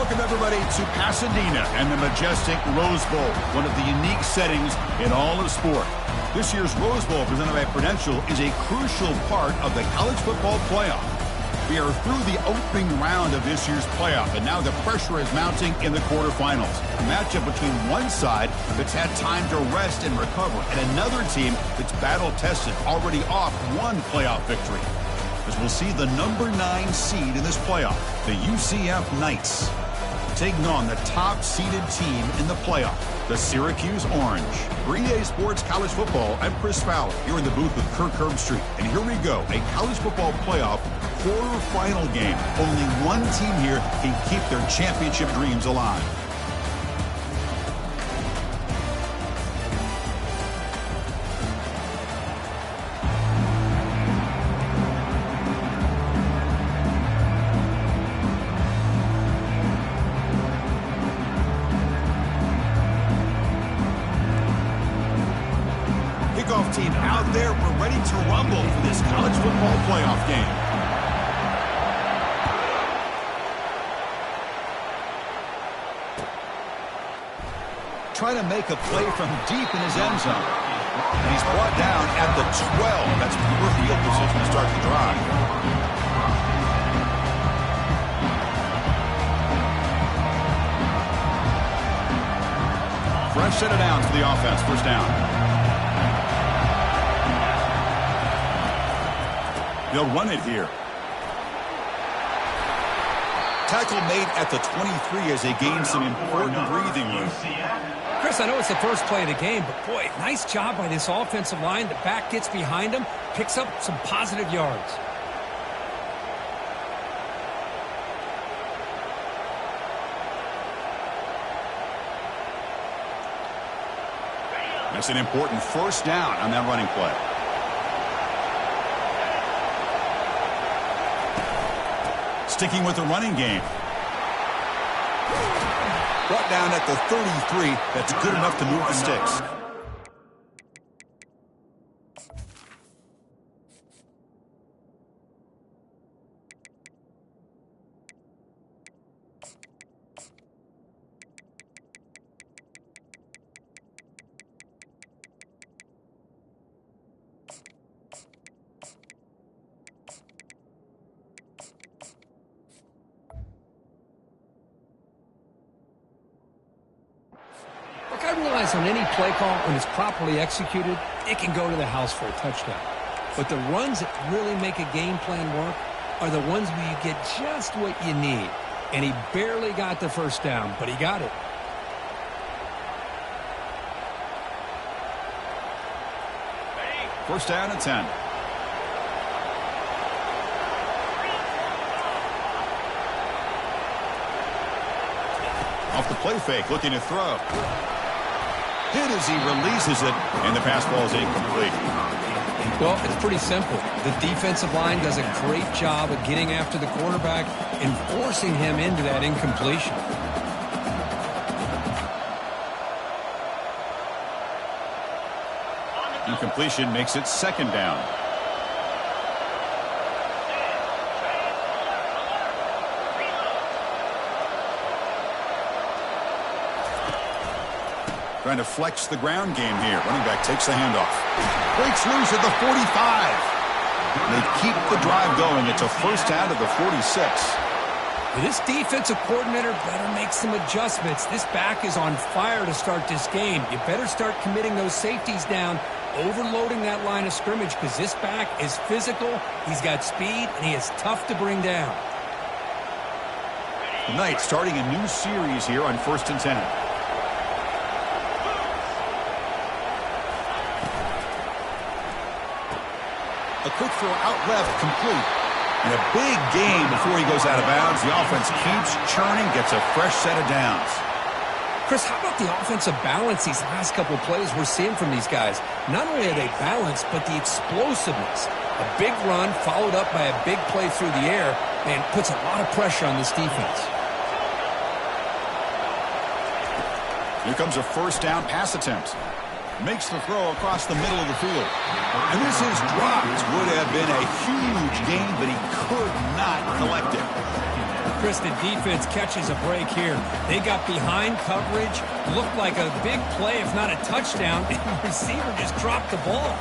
Welcome, everybody, to Pasadena and the majestic Rose Bowl, one of the unique settings in all of sport. This year's Rose Bowl, presented by Prudential, is a crucial part of the college football playoff. We are through the opening round of this year's playoff, and now the pressure is mounting in the quarterfinals. A matchup between one side that's had time to rest and recover, and another team that's battle-tested, already off one playoff victory. As we'll see the number 9 seed in this playoff, the UCF Knights, taking on the top-seeded team in the playoff, the Syracuse Orange. For EA Sports College Football, I'm Chris Fowler, here in the booth with Kirk Herbstreit. And here we go, a college football playoff quarterfinal game. Only one team here can keep their championship dreams alive. Team out there, we're ready to rumble for this college football playoff game. Trying to make a play from deep in his end zone. And he's brought down at the 12. That's poor field position to start the drive. Fresh set of downs for the offense. First down. They'll run it here. Tackle made at the 23 as they gain some important breathing room. Chris, I know it's the first play of the game, but boy, nice job by this offensive line. The back gets behind him, picks up some positive yards. That's an important first down on that running play. Sticking with the running game. Brought down at the 33. That's good enough to move the sticks. I realize on any play call, when it's properly executed, it can go to the house for a touchdown. But the runs that really make a game plan work are the ones where you get just what you need. And he barely got the first down, but he got it. First down and 10. Off the play fake, looking to throw. Hit as he releases it, and the pass ball is incomplete. Well, it's pretty simple. The defensive line does a great job of getting after the quarterback and forcing him into that incompletion. Incompletion makes it second down. Trying to flex the ground game here. Running back takes the handoff. Breaks loose at the 45. They keep the drive going. It's a first down to the 46. This defensive coordinator better make some adjustments. This back is on fire to start this game. You better start committing those safeties down, overloading that line of scrimmage, because this back is physical, he's got speed, and he is tough to bring down. The Knights starting a new series here on 1st and 10. A quick throw out left, complete. And a big gain before he goes out of bounds. The offense keeps churning, gets a fresh set of downs. Chris, how about the offensive balance these last couple of plays we're seeing from these guys? Not only are they balanced, but the explosiveness. A big run followed up by a big play through the air, and puts a lot of pressure on this defense. Here comes a first down pass attempt. Makes the throw across the middle of the field. And this is dropped. Would have been a huge gain, but he could not collect it. Chris, the defense catches a break here. They got behind coverage, looked like a big play, if not a touchdown, and the receiver just dropped the ball.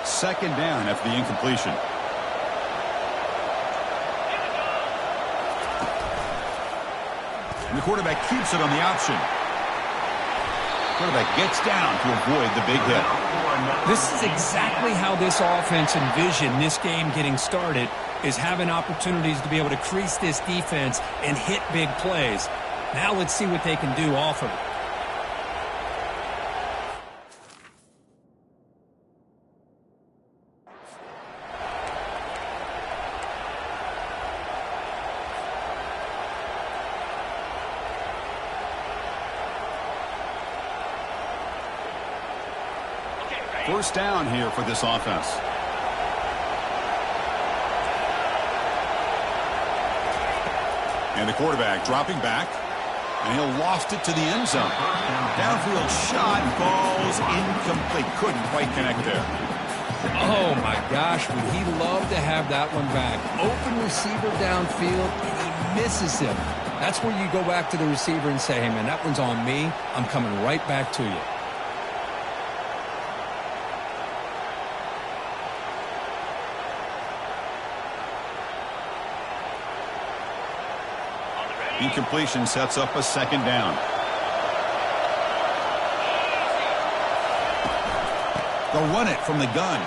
Second down after the incompletion. And the quarterback keeps it on the option. Quarterback gets down to avoid the big hit. This is exactly how this offense envisioned this game getting started, is having opportunities to be able to crease this defense and hit big plays. Now let's see what they can do off of it. First down here for this offense. And the quarterback dropping back. And he'll lost it to the end zone. Downfield shot falls incomplete. Couldn't quite connect there. Oh, my gosh. Would he love to have that one back. Open receiver downfield, and he misses him. That's where you go back to the receiver and say, hey, man, that one's on me. I'm coming right back to you. Incompletion sets up a second down. They'll run it from the gun.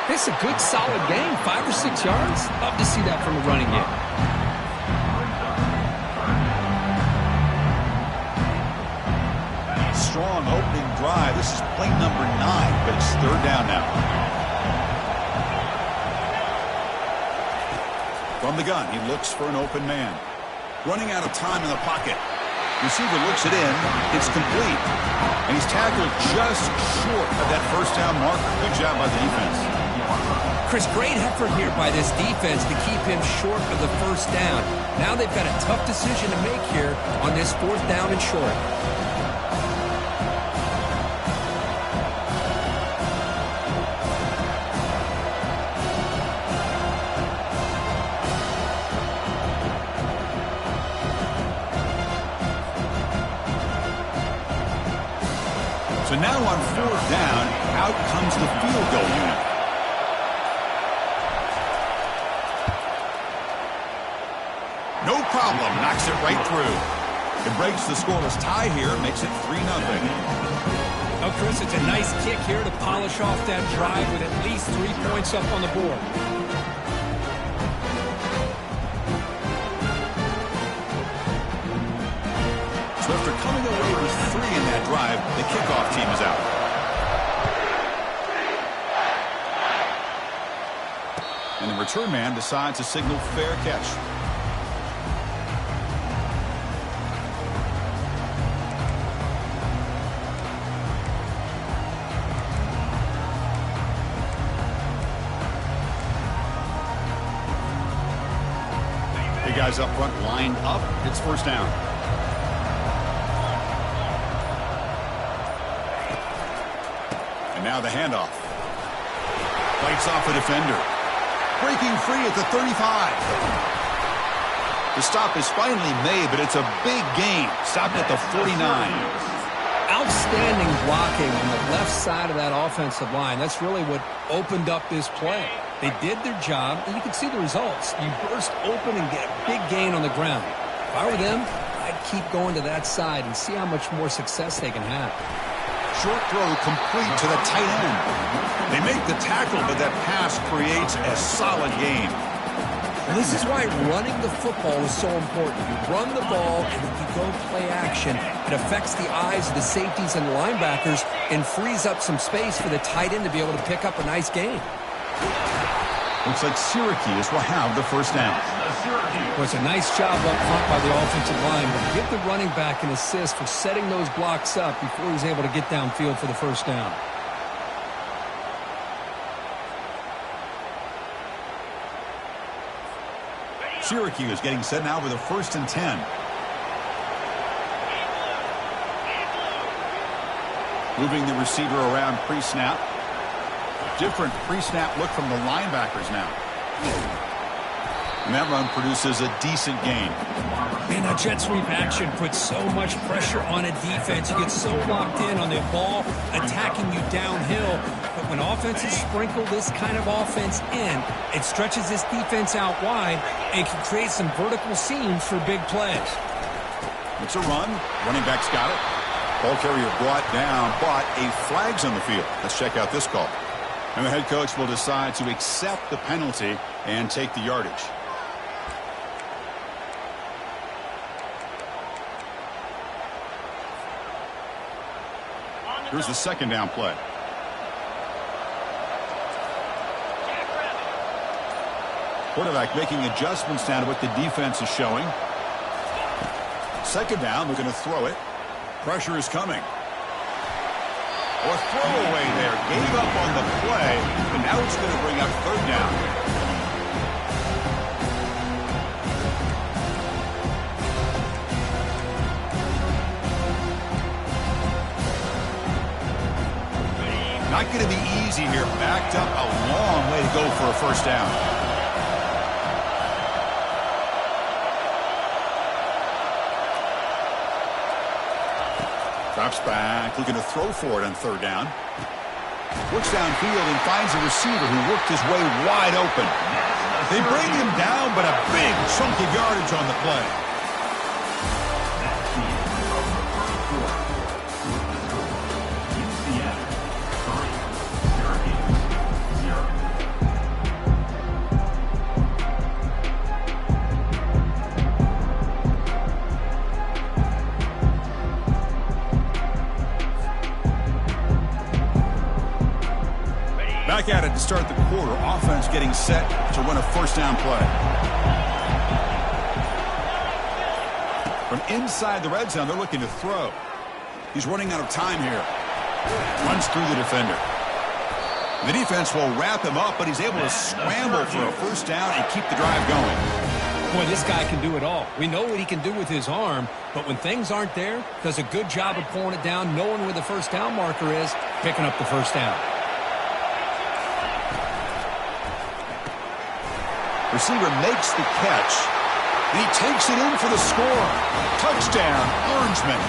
It's a good, solid game. 5 or 6 yards. Love to see that from a running game. Strong opening drive. This is play number 9, but it's third down now. From the gun, he looks for an open man. Running out of time in the pocket. Receiver looks it in. It's complete. And he's tackled just short of that first down marker. Good job by the defense. Chris, great effort here by this defense to keep him short of the first down. Now they've got a tough decision to make here on this fourth down and short. So now on fourth down, out comes the field goal unit. No problem, knocks it right through. It breaks the scoreless tie here, makes it 3-0. Oh, Chris, it's a nice kick here to polish off that drive with at least 3 points up on the board. So after coming away with 3 in that drive, the kickoff team is out. And the return man decides to signal fair catch. The guys up front lined up. It's first down. Now the handoff. Fights off a defender. Breaking free at the 35. The stop is finally made, but it's a big gain. Stopped at the 49. Outstanding blocking on the left side of that offensive line. That's really what opened up this play. They did their job, and you can see the results. You burst open and get a big gain on the ground. If I were them, I'd keep going to that side and see how much more success they can have. Short throw complete to the tight end. They make the tackle, but that pass creates a solid gain. And this is why running the football is so important. You run the ball, and if you go play action, it affects the eyes of the safeties and the linebackers and frees up some space for the tight end to be able to pick up a nice gain. Looks like Syracuse will have the first down. Well, it's a nice job up front by the offensive line, but give the running back an assist for setting those blocks up before he's able to get downfield for the first down. Syracuse getting set now with a 1st and 10. Moving the receiver around pre-snap. Different pre-snap look from the linebackers now. And that run produces a decent gain. And a jet sweep action puts so much pressure on a defense. You get so locked in on the ball attacking you downhill. But when offenses sprinkle this kind of offense in, it stretches this defense out wide and can create some vertical seams for big plays. It's a run. Running back's got it. Ball carrier brought down, but a flag's on the field. Let's check out this call. And the head coach will decide to accept the penalty and take the yardage. Here's the second down play. Quarterback making adjustments now to what the defense is showing. Second down, they're going to throw it. Pressure is coming. Or throwaway there. Gave up on the play, but now it's going to bring up third down. Not going to be easy here. Backed up a long way to go for a first down. Drops back, looking to throw for it on third down. Looks downfield and finds a receiver who worked his way wide open. They bring him down, but a big chunk of yardage on the play. Back at it to start the quarter. Offense getting set to run a first down play. From inside the red zone, they're looking to throw. He's running out of time here. Runs through the defender. The defense will wrap him up, but he's able to scramble for a first down and keep the drive going. Boy, this guy can do it all. We know what he can do with his arm, but when things aren't there, does a good job of pulling it down, knowing where the first down marker is, picking up the first down. Receiver makes the catch, and he takes it in for the score. Touchdown, Orangemen.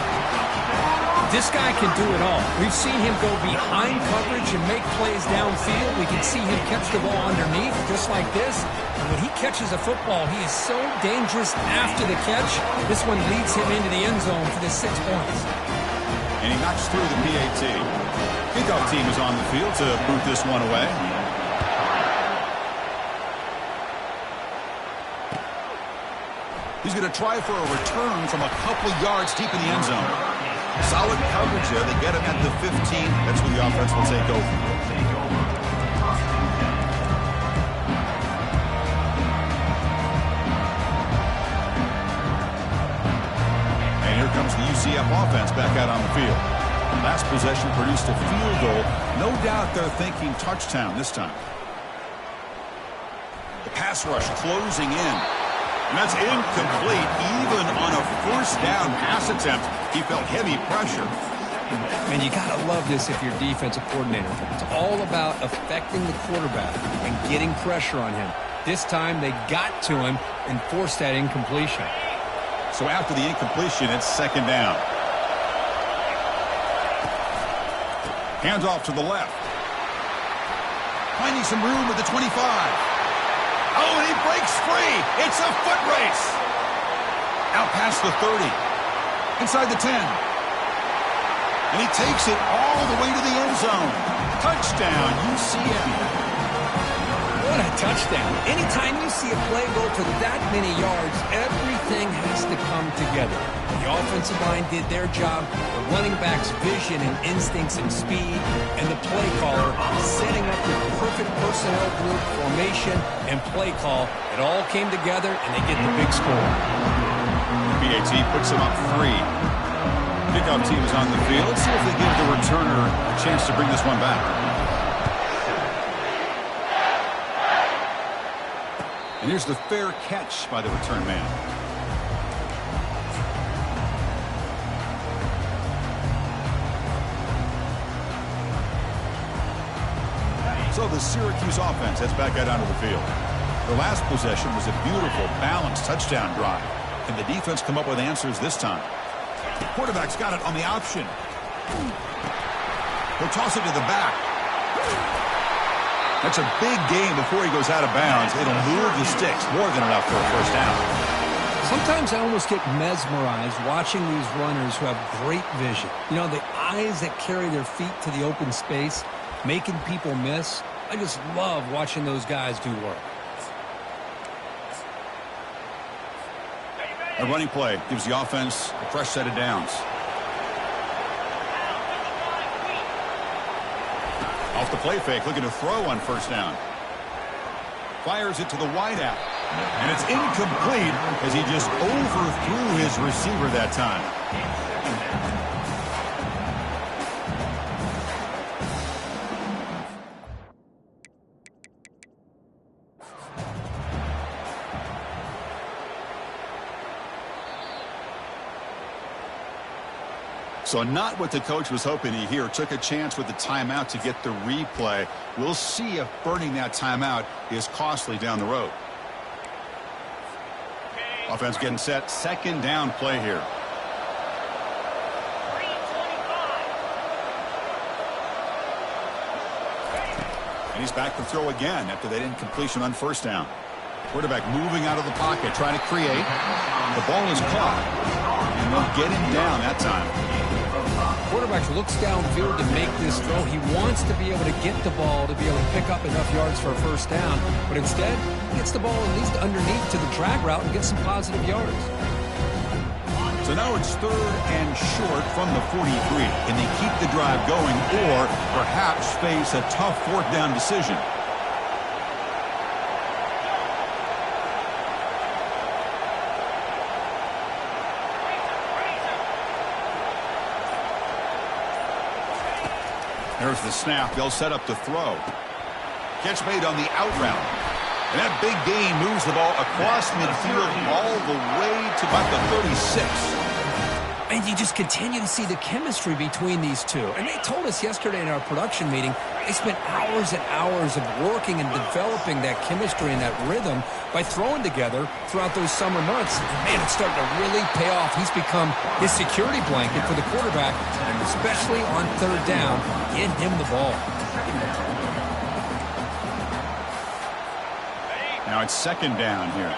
This guy can do it all. We've seen him go behind coverage and make plays downfield. We can see him catch the ball underneath, just like this. And when he catches a football, he is so dangerous after the catch. This one leads him into the end zone for the 6 points. And he knocks through the PAT. Kickoff team is on the field to boot this one away. He's going to try for a return from a couple yards deep in the end zone. Solid coverage there. They get him at the 15. That's where the offense will take over. And here comes the UCF offense back out on the field. Last possession produced a field goal. No doubt they're thinking touchdown this time. The pass rush closing in. And that's incomplete. Even on a first down pass attempt, he felt heavy pressure. And you got to love this if you're a defensive coordinator. It's all about affecting the quarterback and getting pressure on him. This time they got to him and forced that incompletion. So after the incompletion, it's second down. Hands off to the left. Finding some room at the 25. Oh, and he breaks free. It's a foot race. Out past the 30. Inside the 10. And he takes it all the way to the end zone. Touchdown, UCF. What a touchdown. Anytime you see a play go for that many yards, everything has to come together. The offensive line did their job, the running back's vision and instincts and speed, and the play caller setting up the perfect personnel group, formation, and play call. It all came together, and they get the big score. PAT puts him up 3. Kickoff team is on the field. Let's see if they give the returner a chance to bring this one back. And here's the fair catch by the return man. So the Syracuse offense heads back out onto the field. The last possession was a beautiful, balanced touchdown drive. Can the defense come up with answers this time? The quarterback's got it on the option. He'll toss it to the back. That's a big gain before he goes out of bounds. It'll move the sticks, more than enough for a first down. Sometimes I almost get mesmerized watching these runners who have great vision. You know, the eyes that carry their feet to the open space, making people miss. I just love watching those guys do work. A running play gives the offense a fresh set of downs. Off the play fake, looking to throw on first down. Fires it to the wideout. And it's incomplete as he just overthrew his receiver that time. So not what the coach was hoping to hear. Took a chance with the timeout to get the replay. We'll see if burning that timeout is costly down the road. Offense getting set. Second down play here. And he's back to throw again after that incompletion on first down. Quarterback moving out of the pocket, trying to create. The ball is caught. And they'll get him down that time. Quarterback looks downfield to make this throw. He wants to be able to get the ball to be able to pick up enough yards for a first down. But instead, he gets the ball at least underneath to the drag route and gets some positive yards. So now it's third and short from the 43. Can they keep the drive going or perhaps face a tough fourth down decision? There's the snap. They'll set up to throw. Catch made on the out route. And that big gain moves the ball across midfield all the way to about the 36. And you just continue to see the chemistry between these two. And they told us yesterday in our production meeting, they spent hours and hours of working and developing that chemistry and that rhythm by throwing together throughout those summer months. And man, it's starting to really pay off. He's become his security blanket for the quarterback, and especially on third down, get him the ball. Now it's second down here.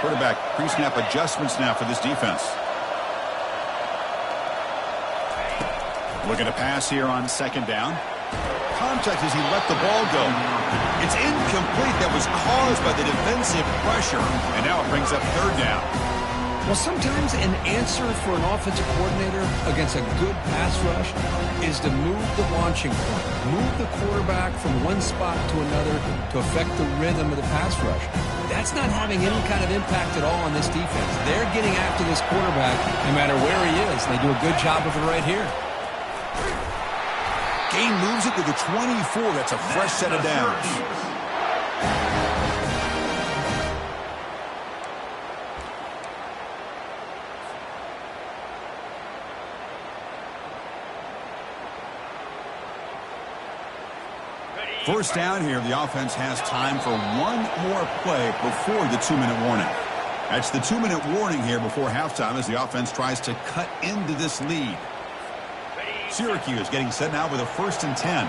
Quarterback pre-snap adjustments now for this defense. Looking to pass here on second down. Contact as he let the ball go. It's incomplete. That was caused by the defensive pressure. And now it brings up third down. Well, sometimes an answer for an offensive coordinator against a good pass rush is to move the launching point, move the quarterback from one spot to another to affect the rhythm of the pass rush. That's not having any kind of impact at all on this defense. They're getting after this quarterback no matter where he is. They do a good job of it right here. Gain moves it to the 24. That's a fresh set of downs. First down here, the offense has time for one more play before the 2-minute warning. That's the 2-minute warning here before halftime as the offense tries to cut into this lead. Syracuse getting set now with a 1st and 10.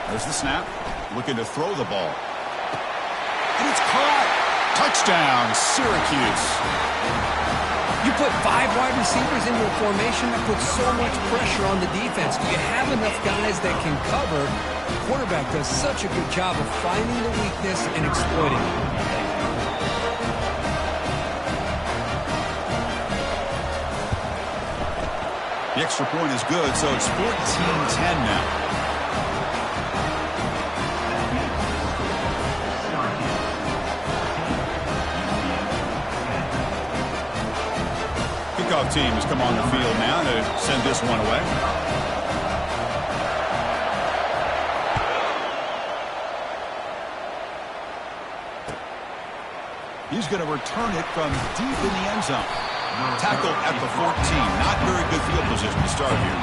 There's the snap. Looking to throw the ball. And it's caught. Touchdown, Syracuse. You put 5 wide receivers into a formation that puts so much pressure on the defense. Do you have enough guys that can cover? The quarterback does such a good job of finding the weakness and exploiting it. The extra point is good, so it's 14-10 now. kickoff team has come on the field now to send this one away. He's going to return it from deep in the end zone. Tackle at the 14. Not very good field position to start here.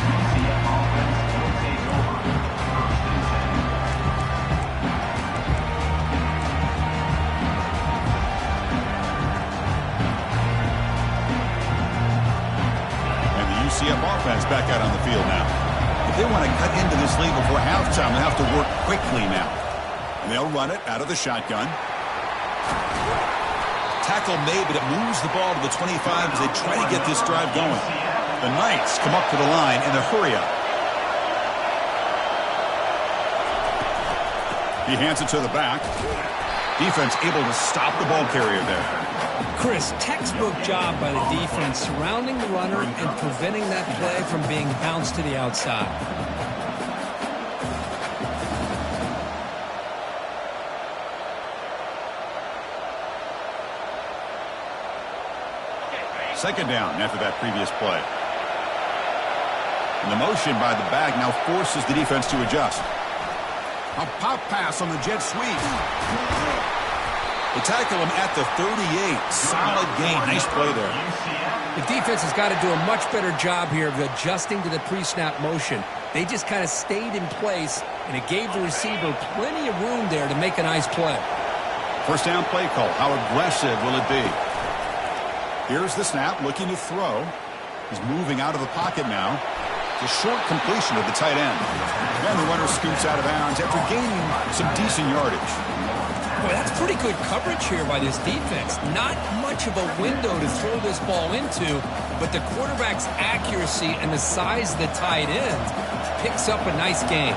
And the UCF offense back out on the field now. If they want to cut into this lead before halftime, they'll have to work quickly now. And they'll run it out of the shotgun. Tackle made, but it moves the ball to the 25 as they try to get this drive going. The Knights come up to the line in the hurry-up. He hands it to the back. Defense able to stop the ball carrier there. Chris, textbook job by the defense surrounding the runner and preventing that play from being bounced to the outside. Second down after that previous play. And the motion by the back now forces the defense to adjust. A pop pass on the jet sweep. They tackle him at the 38. Solid gain. Nice play there. The defense has got to do a much better job here of adjusting to the pre-snap motion. They just kind of stayed in place, and it gave the receiver plenty of room there to make a nice play. First down play call. How aggressive will it be? Here's the snap, looking to throw. He's moving out of the pocket now. It's a short completion of the tight end. And the runner scoots out of bounds after gaining some decent yardage. Boy, that's pretty good coverage here by this defense. Not much of a window to throw this ball into, but the quarterback's accuracy and the size of the tight end picks up a nice gain.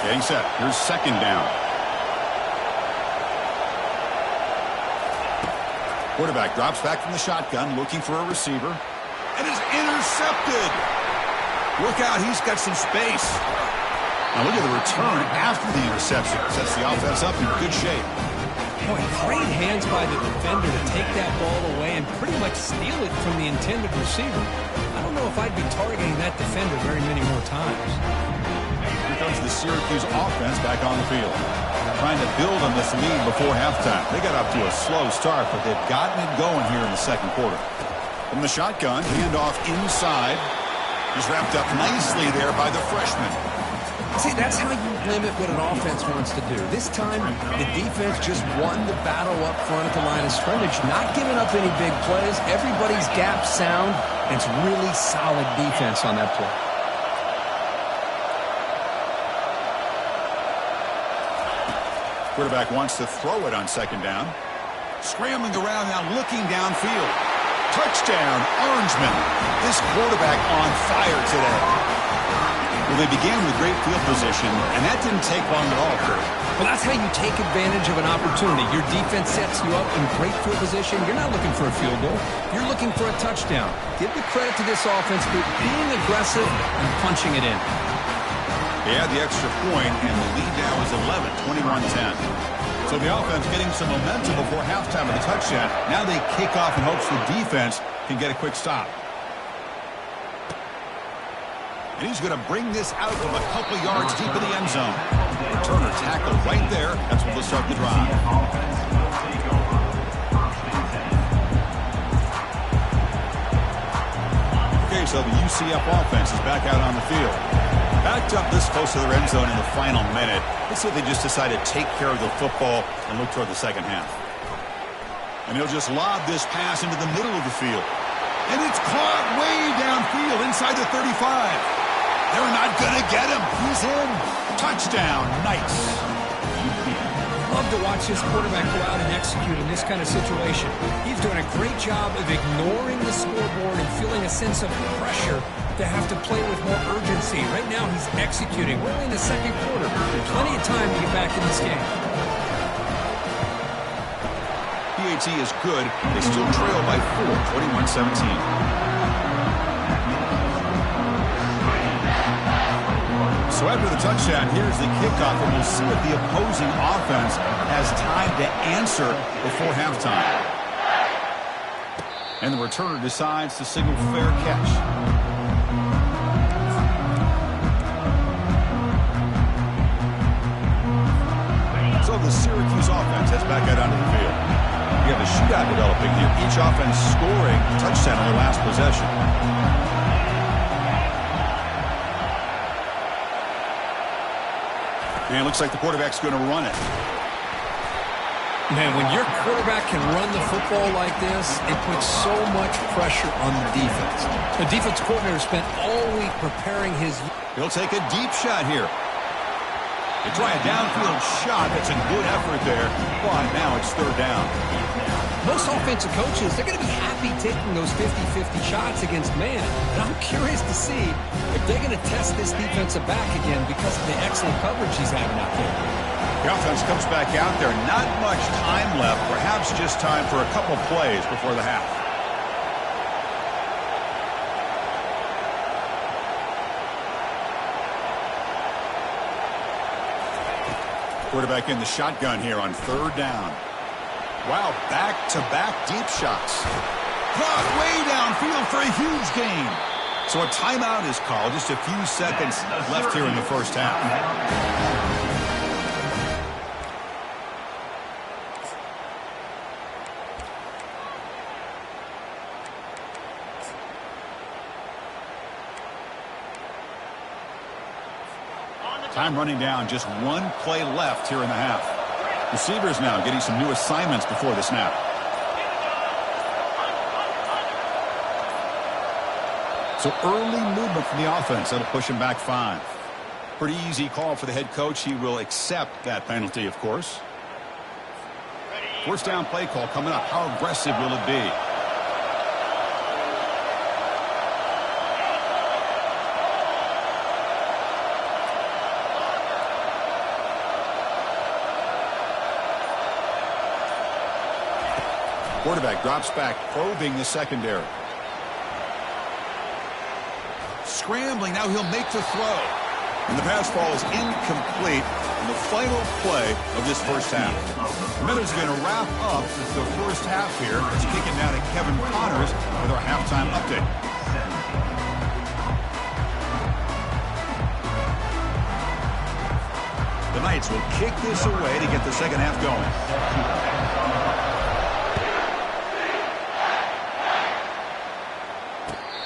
Getting set. Here's second down. Quarterback drops back from the shotgun, looking for a receiver, and is intercepted. Look out, he's got some space. Now look at the return after the interception. Sets the offense up in good shape. Boy, great hands by the defender to take that ball away and pretty much steal it from the intended receiver. I don't know if I'd be targeting that defender very many more times. Here comes the Syracuse offense back on the field. Trying to build on this lead before halftime. They got up to a slow start, but they've gotten it going here in the second quarter. From the shotgun, handoff inside. He's wrapped up nicely there by the freshman. See, that's how you limit what an offense wants to do. This time, the defense just won the battle up front at the line of scrimmage, not giving up any big plays. Everybody's gap sound, and it's really solid defense on that play. Quarterback wants to throw it on second down. Scrambling around now, looking downfield. Touchdown, Orangeman. This quarterback on fire today. Well, they began with great field position, and that didn't take long at all, Kurt. Well, that's how you take advantage of an opportunity. Your defense sets you up in great field position. You're not looking for a field goal. You're looking for a touchdown. Give the credit to this offense for being aggressive and punching it in. They had the extra point, and the lead now is 11, 21-10. So the offense getting some momentum before halftime of the touchdown. Now they kick off in hopes the defense can get a quick stop. And he's going to bring this out from a couple yards deep in the end zone. Returner tackle right there. That's what will start the drive. Okay, so the UCF offense is back out on the field. Backed up this close to their end zone in the final minute. Let's see if they just decide to take care of the football and look toward the second half. And he'll just lob this pass into the middle of the field. And it's caught way downfield inside the 35. They're not going to get him. He's in. Touchdown, Knights. Love to watch this quarterback go out and execute in this kind of situation. He's doing a great job of ignoring the scoreboard and feeling a sense of pressure to have to play with more urgency. Right now, he's executing. We're in the second quarter. Plenty of time to get back in this game. PAT is good. They still trail by 4, 21-17. So after the touchdown, here's the kickoff, and we'll see if the opposing offense has time to answer before halftime. And the returner decides to signal fair catch. So the Syracuse offense heads back out onto the field. We have a shootout developing here. Each offense scoring a touchdown on their last possession. And it looks like the quarterback's going to run it. Man, when your quarterback can run the football like this, it puts so much pressure on the defense. The defense coordinator spent all week preparing his... He'll take a deep shot here. They try a downfield shot. That's a good effort there. But now it's third down. Most offensive coaches, they're going to be happy taking those 50-50 shots against man. And I'm curious to see if they're going to test this defensive back again because of the excellent coverage he's having out there. The offense comes back out there. Not much time left. Perhaps just time for a couple plays before the half. Quarterback in the shotgun here on third down. Wow, back-to-back deep shots. Clock way downfield for a huge gain. So a timeout is called. Just a few seconds left here in the first half. Time running down, just one play left here in the half. Receivers now getting some new assignments before the snap. So early movement from the offense. That'll push him back 5. Pretty easy call for the head coach. He will accept that penalty, of course. First down play call coming up. How aggressive will it be? Quarterback drops back, probing the secondary. Scrambling, now he'll make the throw. And the pass ball is incomplete in the final play of this first half. The Miners are going to wrap up the first half here. Let's kick it down to Kevin Connors with our halftime update. The Knights will kick this away to get the second half going.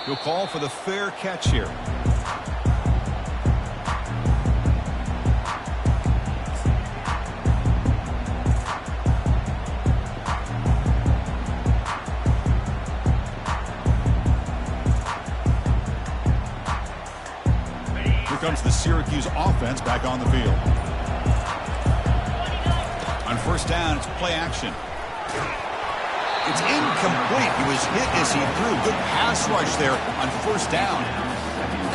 He'll call for the fair catch here. Here comes the Syracuse offense back on the field. On first down, it's play action. It's incomplete. He was hit as he threw. Good pass rush there on first down.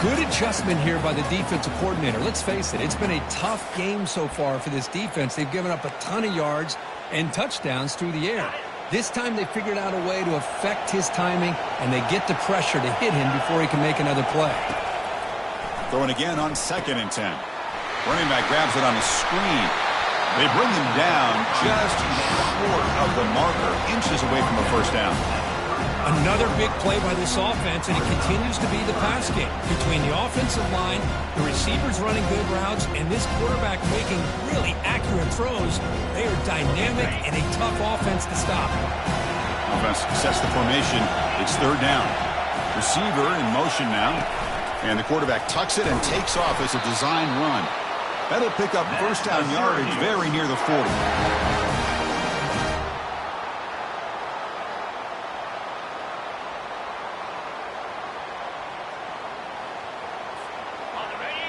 Good adjustment here by the defensive coordinator. Let's face it, it's been a tough game so far for this defense. They've given up a ton of yards and touchdowns through the air. This time they figured out a way to affect his timing, and they get the pressure to hit him before he can make another play. Throwing again on 2nd and 10. Running back grabs it on a screen. They bring him down just short of the marker, inches away from a first down. Another big play by this offense, and it continues to be the pass game. Between the offensive line, the receivers running good routes, and this quarterback making really accurate throws, they are dynamic and a tough offense to stop. Offense sets the formation. It's third down. Receiver in motion now, and the quarterback tucks it and takes off as a design run. That'll pick up first down yardage very near the 40.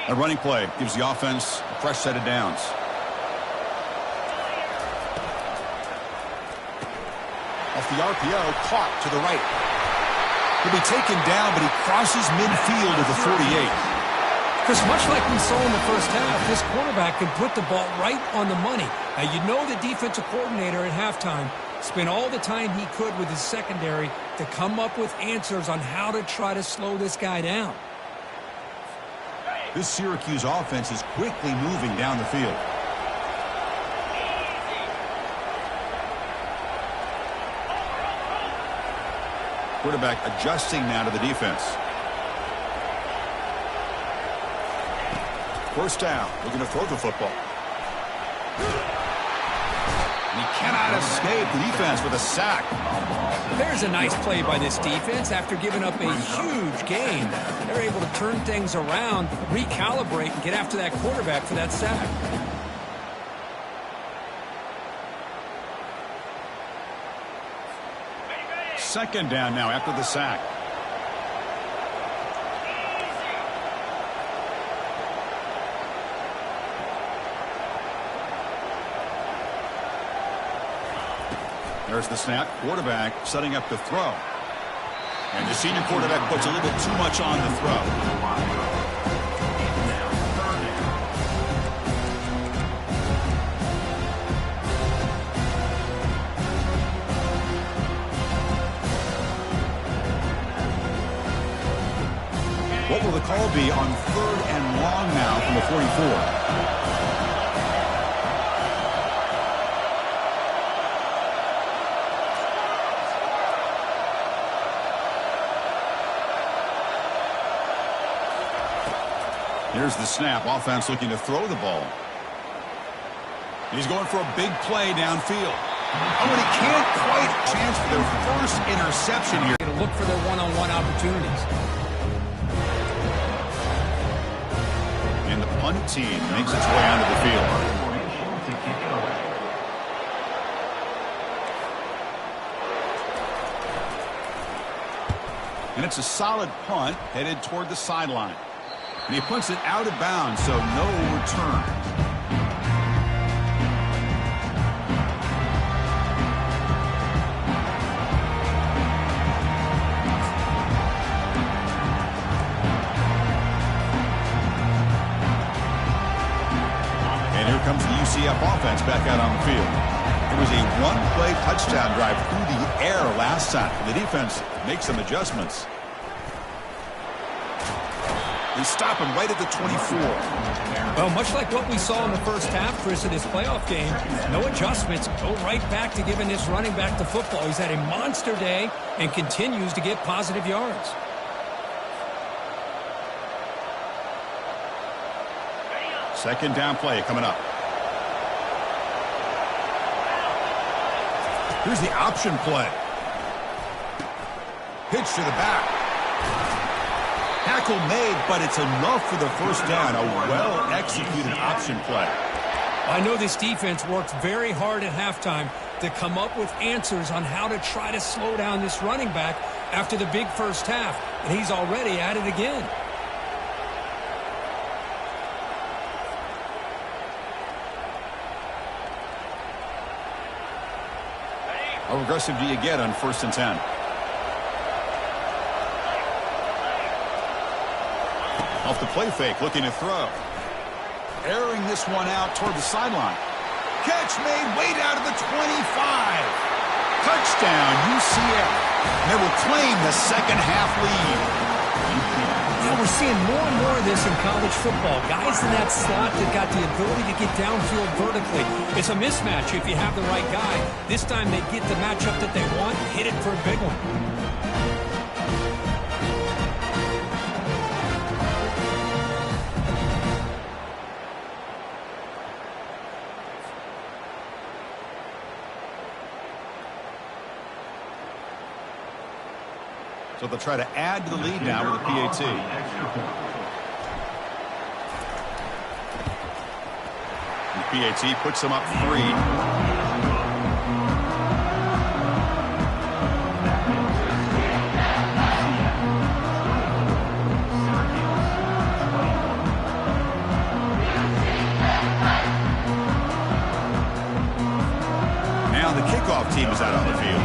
A running play gives the offense a fresh set of downs. Off the RPO, caught to the right. He'll be taken down, but he crosses midfield to the 48. Because much like we saw in the first half, this quarterback can put the ball right on the money. Now, you know the defensive coordinator at halftime spent all the time he could with his secondary to come up with answers on how to try to slow this guy down. This Syracuse offense is quickly moving down the field. Quarterback adjusting now to the defense. First down, looking to throw the football. And he cannot escape the defense with a sack. There's a nice play by this defense. After giving up a huge gain, they're able to turn things around, recalibrate, and get after that quarterback for that sack. Second down now after the sack. There's the snap. Quarterback setting up to throw. And the senior quarterback puts a little too much on the throw. What will the call be on 3rd and long now from the 44? Here's the snap. Offense looking to throw the ball. He's going for a big play downfield. Oh, and he can't quite chance for their first interception here. Going to look for their one-on-one opportunities. And the punt team makes its way onto the field. And it's a solid punt headed toward the sideline. And he punts it out of bounds, so no return. And here comes the UCF offense back out on the field. It was a one-play touchdown drive through the air last time. The defense makes some adjustments. They stop him right at the 24. Well, much like what we saw in the first half, Chris, in this playoff game, no adjustments. Go right back to giving this running back the football. He's had a monster day and continues to get positive yards. Second down play coming up. Here's the option play. Pitch to the back. Tackle made, but it's enough for the first down. A well-executed option play. I know this defense worked very hard at halftime to come up with answers on how to try to slow down this running back after the big first half, and he's already at it again. How aggressive do you get on 1st and 10? Off the play fake, looking to throw. Airing this one out toward the sideline. Catch made way down to the 25. Touchdown, UCF. They will claim the second half lead. You know, we're seeing more and more of this in college football. Guys in that slot that got the ability to get downfield vertically. It's a mismatch if you have the right guy. This time they get the matchup that they want, hit it for a big one. So they'll try to add to the lead now with a PAT. And the PAT puts them up 3. Now the kickoff team is out on the field.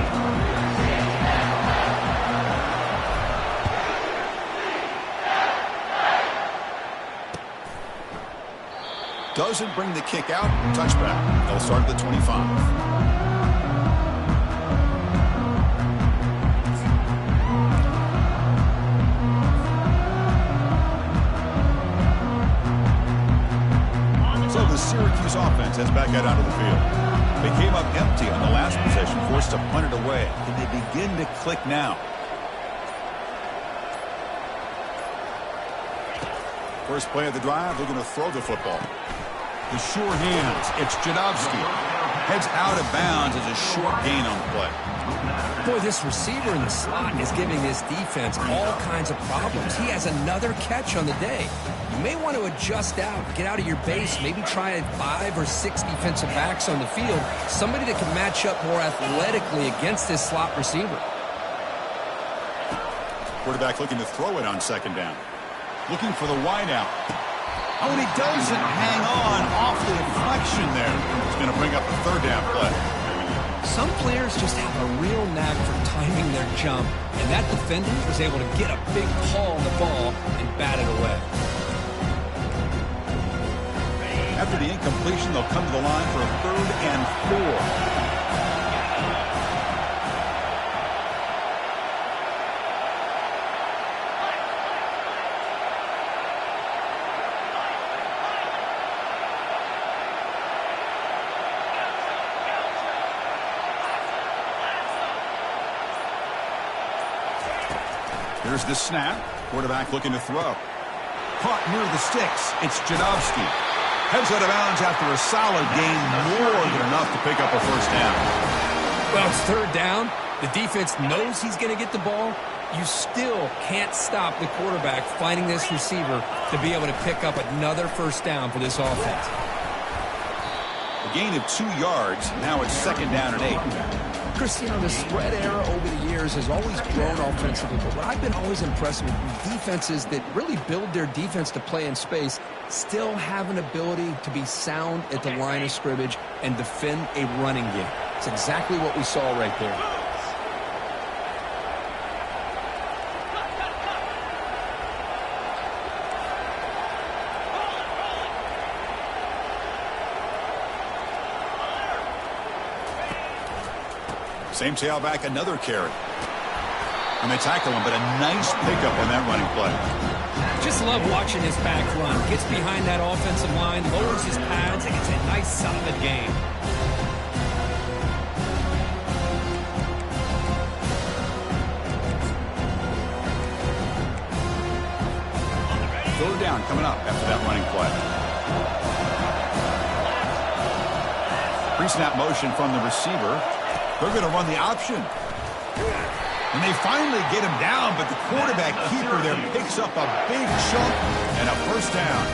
Doesn't bring the kick out. Touchback. They'll start at the 25. So the Syracuse offense heads back out onto the field. They came up empty on the last possession, forced to punt it away. Can they begin to click now? First play of the drive, they're going to throw the football. The sure hands. It's Jadovsky. Heads out of bounds as a short gain on the play. Boy, this receiver in the slot is giving this defense all kinds of problems. He has another catch on the day. You may want to adjust out, get out of your base, maybe try 5 or 6 defensive backs on the field, somebody that can match up more athletically against this slot receiver. Quarterback looking to throw it on second down. Looking for the wideout. Oh, and he doesn't hang on off the deflection there. It's going to bring up a third down play. Some players just have a real knack for timing their jump, and that defender was able to get a big paw on the ball and bat it away. After the incompletion, they'll come to the line for a 3rd and 4. Here's the snap. Quarterback looking to throw. Caught near the sticks. It's Jadovsky. Heads out of bounds after a solid gain, more than enough to pick up a first down. Well, it's 3rd down. The defense knows he's going to get the ball. You still can't stop the quarterback finding this receiver to be able to pick up another first down for this offense. A gain of 2 yards. Now it's 2nd down and 8. Chris, you know, the spread era over the years has always grown offensively, but what I've been always impressed with defenses that really build their defense to play in space still have an ability to be sound at the line of scrimmage and defend a running game. It's exactly what we saw right there. Same tailback, another carry. And they tackle him, but a nice pickup on that running play. Just love watching this back run. Gets behind that offensive line, lowers his pads, and it's a nice, solid game. 3rd down coming up after that running play. Pre-snap motion from the receiver. They're going to run the option. And they finally get him down, but the quarterback keeper there picks up a big chunk and a first down.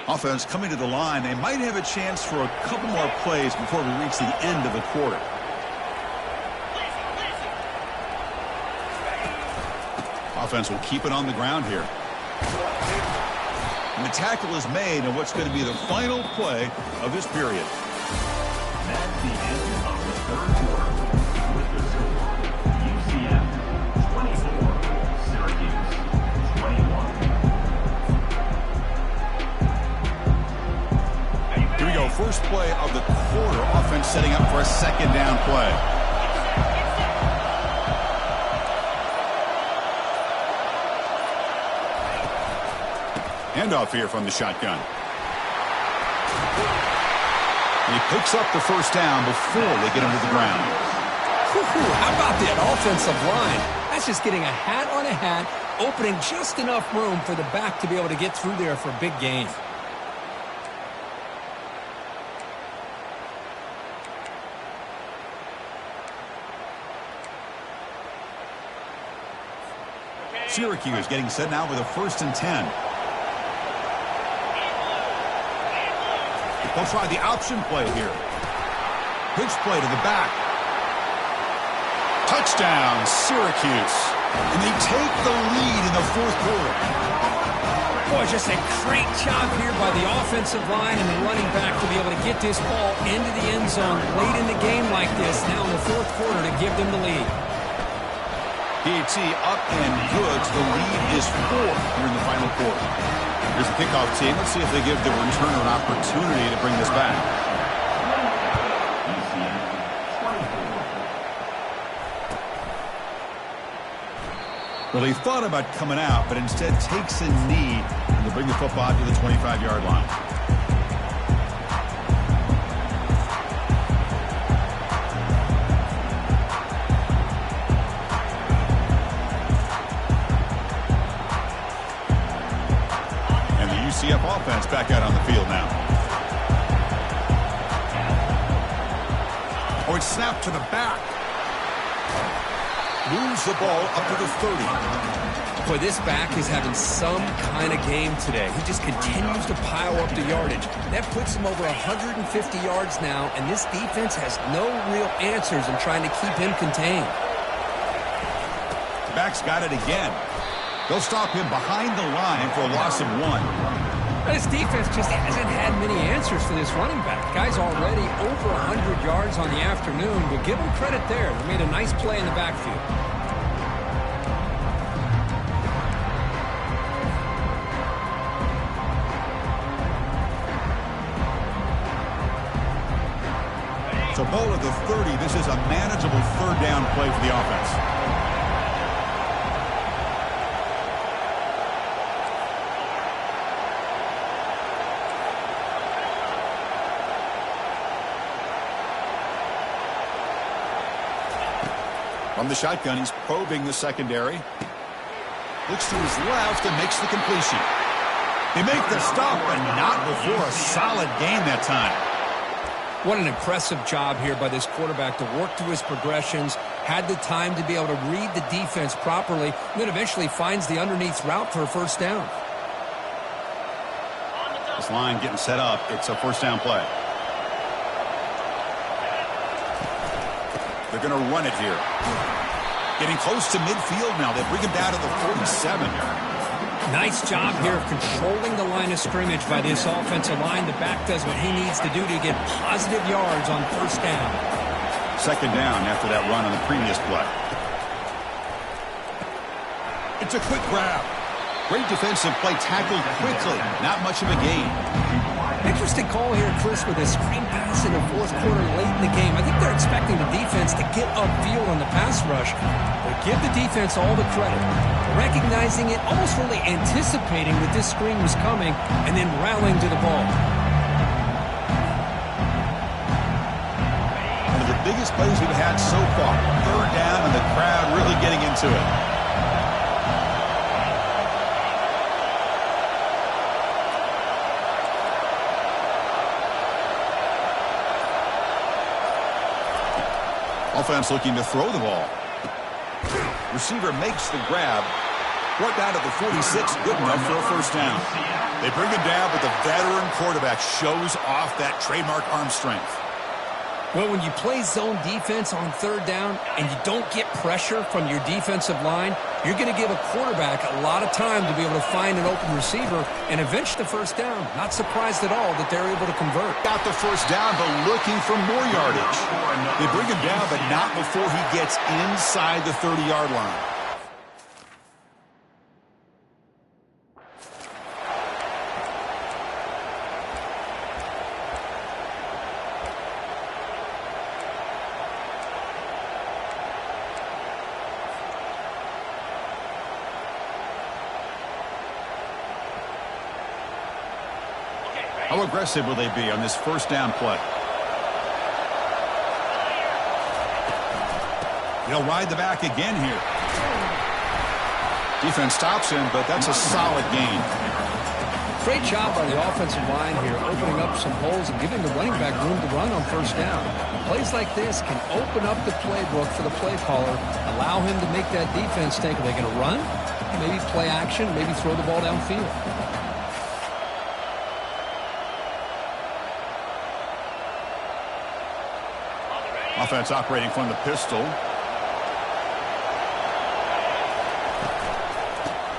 Offense coming to the line. They might have a chance for a couple more plays before we reach the end of the quarter. Offense will keep it on the ground here. And the tackle is made in what's going to be the final play of this period. That's the end of the 3rd quarter. With the score, UCF 24, Syracuse 21. Here we go. First play of the quarter. Offense setting up for a 2nd down play. Handoff here from the shotgun. And he picks up the first down before they get him to the ground. How about that offensive line? That's just getting a hat on a hat, opening just enough room for the back to be able to get through there for a big gain. Syracuse getting set now with a 1st and 10. They'll try the option play here. Pitch play to the back. Touchdown, Syracuse. And they take the lead in the 4th quarter. Boy, just a great job here by the offensive line and the running back to be able to get this ball into the end zone late in the game like this, now in the 4th quarter, to give them the lead. PAT up and good. So the lead is 4 here in the final quarter. Here's the kickoff team. Let's see if they give the returner an opportunity to bring this back. Well, he thought about coming out, but instead takes a knee to bring the football to the 25-yard line. offense back out on the field now. Oh, it's snapped to the back. Moves the ball up to the 30. Boy, this back is having some kind of game today. He just continues to pile up the yardage. That puts him over 150 yards now, and this defense has no real answers in trying to keep him contained. Back's got it again. They'll stop him behind the line for a loss of 1. This defense just hasn't had many answers for this running back. Guy's already over 100 yards on the afternoon, but give him credit there. They made a nice play in the backfield. So ball at the 30. This is a manageable third down play for the offense. From the shotgun, he's probing the secondary. Looks to his left and makes the completion. They make the stop, but not before a solid gain that time. What an impressive job here by this quarterback to work through his progressions, had the time to be able to read the defense properly, and then eventually finds the underneath route for a first down. This line getting set up. It's a first down play. They're going to run it here. Getting close to midfield now. They bring him down to the 47. Nice job here of controlling the line of scrimmage by this offensive line. The back does what he needs to do to get positive yards on first down. Second down after that run on the previous play. It's a quick grab. Great defensive play, tackled quickly. Not much of a gain. Interesting call here, Chris, with a screen pass in the fourth quarter late in the game. I think they're expecting the defense to get upfield on the pass rush. But give the defense all the credit. Recognizing it, almost really anticipating that this screen was coming, and then rallying to the ball. One of the biggest plays we've had so far. Third down and the crowd really getting into it. Offense looking to throw the ball. Receiver makes the grab. Brought down to the 46, good enough for a first down. They bring him down, but the veteran quarterback shows off that trademark arm strength. Well, when you play zone defense on third down and you don't get pressure from your defensive line, you're going to give a quarterback a lot of time to be able to find an open receiver and avenge the first down. Not surprised at all that they're able to convert. Got the first down, but looking for more yardage. They bring him down, but not before he gets inside the 30-yard line. How aggressive will they be on this first down play? They'll ride the back again here. Defense stops him, but that's a solid gain. Great job by the offensive line here, opening up some holes and giving the running back room to run on first down. Plays like this can open up the playbook for the play caller, allow him to make that defense think, are they going to run? Maybe play action, maybe throw the ball downfield. Offense operating from the pistol.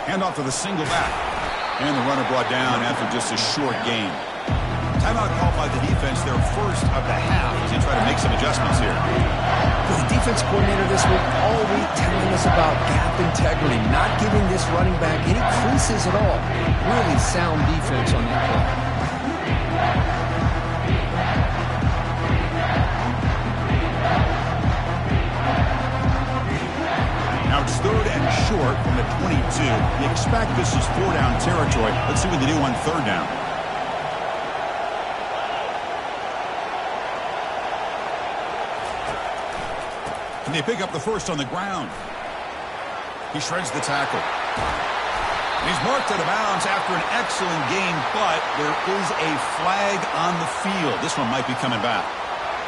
Handoff to the single back. And the runner brought down after just a short gain. Timeout called by the defense, their first of the half, as they try to make some adjustments here. The defense coordinator this week all week telling us about gap integrity, not giving this running back any creases at all. Really sound defense on that play. Now it's third and short from the 22. You expect this is four-down territory. Let's see what they do on third down. And they pick up the first on the ground. He shreds the tackle. He's marked out of bounds after an excellent game, but there is a flag on the field. This one might be coming back.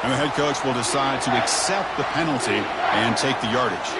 And the head coach will decide to accept the penalty and take the yardage.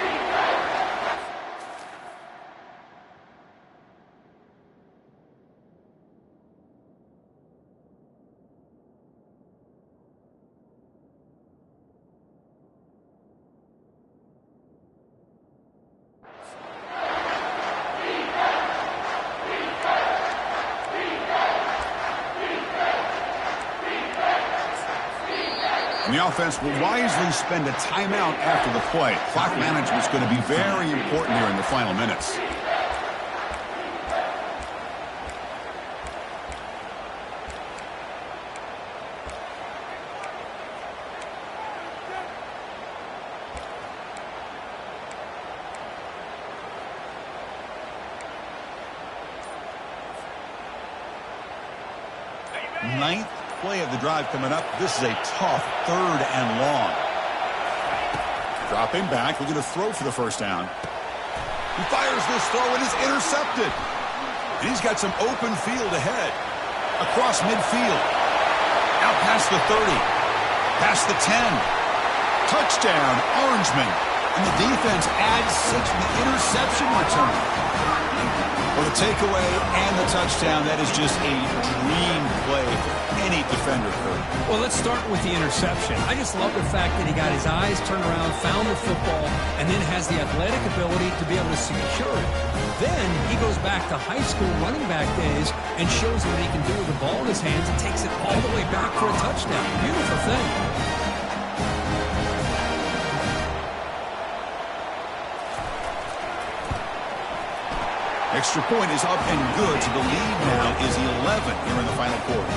And the offense will wisely spend a timeout after the play. Clock management is going to be very important here in the final minutes. Ninth play of the drive coming up. This is a tough 3rd and long. Dropping back, looking to throw for the first down. He fires this throw and is intercepted. And he's got some open field ahead. Across midfield. Out past the 30. Past the 10. Touchdown, Orangemen. And the defense adds 6 with the interception return. For the takeaway and the touchdown, that is just a dream play for any defender, Kurt. Well, let's start with the interception. I just love the fact that he got his eyes turned around, found the football, and then has the athletic ability to be able to secure it. Then he goes back to high school running back days and shows what he can do with the ball in his hands and takes it all the way back for a touchdown. Beautiful thing. Extra point is up and good, so the lead now is 11 here in the final quarter.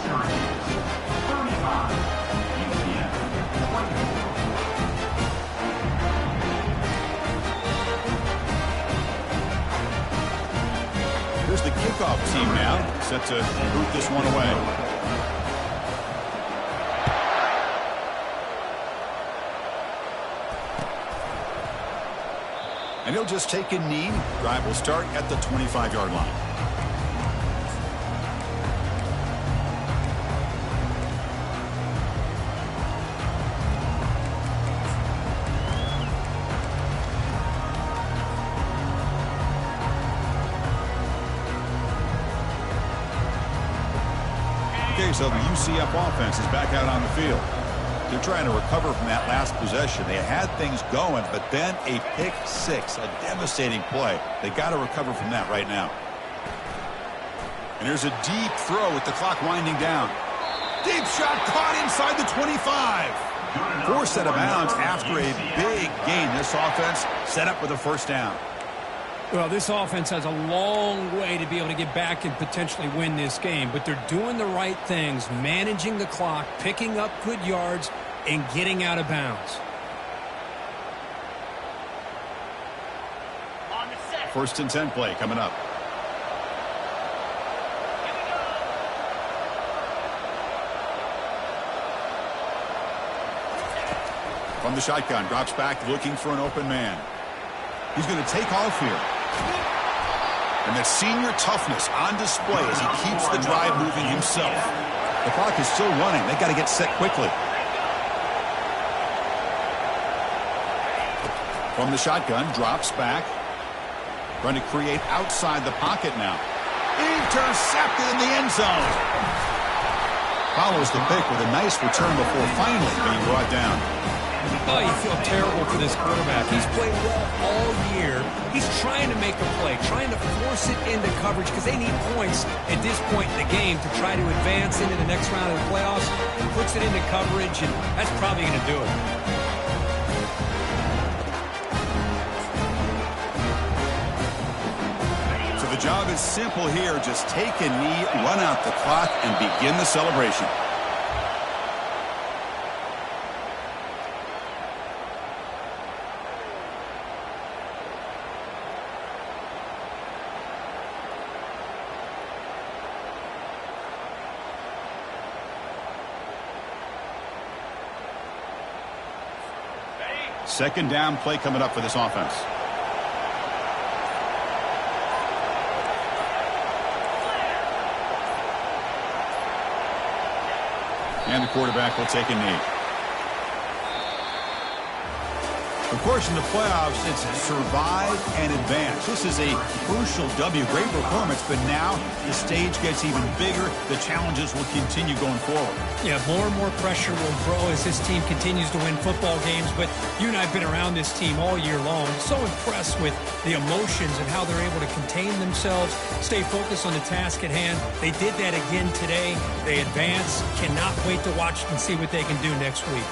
Syracuse 35, UCF 24. Here's the kickoff team now, set to boot this one away. And he'll just take a knee. Drive will start at the 25-yard line. Okay, so the UCF offense is back out on the field. They're trying to recover from that last possession. They had things going, but then a pick six, a devastating play. They got to recover from that right now. And there's a deep throw with the clock winding down. Deep shot caught inside the 25. Forced out of bounds after a big gain. This offense set up with a first down. Well, this offense has a long way to be able to get back and potentially win this game, but they're doing the right things, managing the clock, picking up good yards, and getting out of bounds. First and 10 play coming up. From the shotgun, drops back looking for an open man. He's going to take off here. And that senior toughness on display as he keeps the drive moving himself. The clock is still running. They've got to get set quickly. From the shotgun, drops back. Trying to create outside the pocket now. Intercepted in the end zone. Follows the pick with a nice return before finally being brought down. Oh, you feel terrible for this quarterback. He's played well all year. He's trying to make a play, trying to force it into coverage because they need points at this point in the game to try to advance into the next round of the playoffs. He puts it into coverage, and that's probably going to do it. So the job is simple here. Just take a knee, run out the clock, and begin the celebration. Second down play coming up for this offense. And the quarterback will take a knee. Of course, in the playoffs, it's survive and advance. This is a crucial W. Great performance, but now the stage gets even bigger. The challenges will continue going forward. Yeah, more and more pressure will grow as this team continues to win football games. But you and I have been around this team all year long. So impressed with the emotions and how they're able to contain themselves, stay focused on the task at hand. They did that again today. They advance. Cannot wait to watch and see what they can do next week.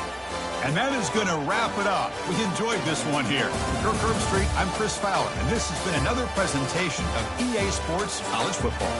And that is going to wrap it up. We enjoyed this one here. From Kirk Street, I'm Chris Fowler, and this has been another presentation of EA Sports College Football.